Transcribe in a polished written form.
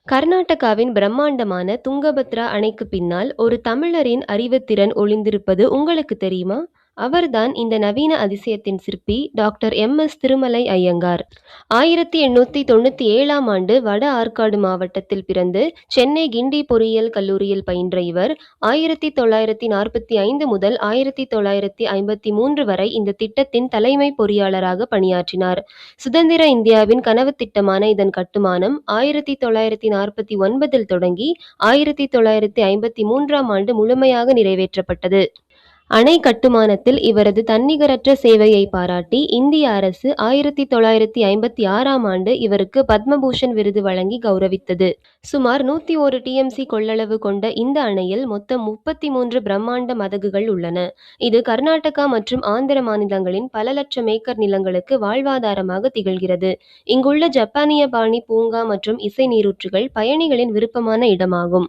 கர்நாடகாவின் பிரம்மாண்டமான துங்கபத்ரா அணைக்கு பின்னால் ஒரு தமிழரின் அறிவுத்திறன் ஒளிந்திருப்பது உங்களுக்கு தெரியுமா? அவர்தான் இந்த நவீன அதிசயத்தின் சிற்பி டாக்டர் எம்.எஸ். திருமலை ஐயங்கார். 1897ஆம் ஆண்டு வட ஆற்காடு மாவட்டத்தில் பிறந்து சென்னை கிண்டி பொறியியல் கல்லூரியில் பயின்ற இவர் 1945 முதல் 1953 வரை இந்த திட்டத்தின் தலைமை பொறியாளராக பணியாற்றினார். சுதந்திர இந்தியாவின் கனவு திட்டமான இதன் கட்டுமானம் 1949இல் தொடங்கி 1953ஆம் ஆண்டு முழுமையாக நிறைவேற்றப்பட்டது. அணை கட்டுமானத்தில் இவரது தன்னிகரற்ற சேவையை பாராட்டி இந்திய அரசு 1956ஆம் ஆண்டு இவருக்கு பத்மபூஷன் விருது வழங்கி கௌரவித்தது. சுமார் 101 டிஎம்சி கொள்ளளவு கொண்ட இந்த அணையில் மொத்தம் 33 பிரம்மாண்ட மதகுகள் உள்ளன. இது கர்நாடகா மற்றும் ஆந்திர மாநிலங்களின் பல லட்சம் ஏக்கர் நிலங்களுக்கு வாழ்வாதாரமாக திகழ்கிறது. இங்குள்ள ஜப்பானிய பாணி பூங்கா மற்றும் இசை நீரூற்றுகள் பயணிகளின் விருப்பமான இடமாகும்.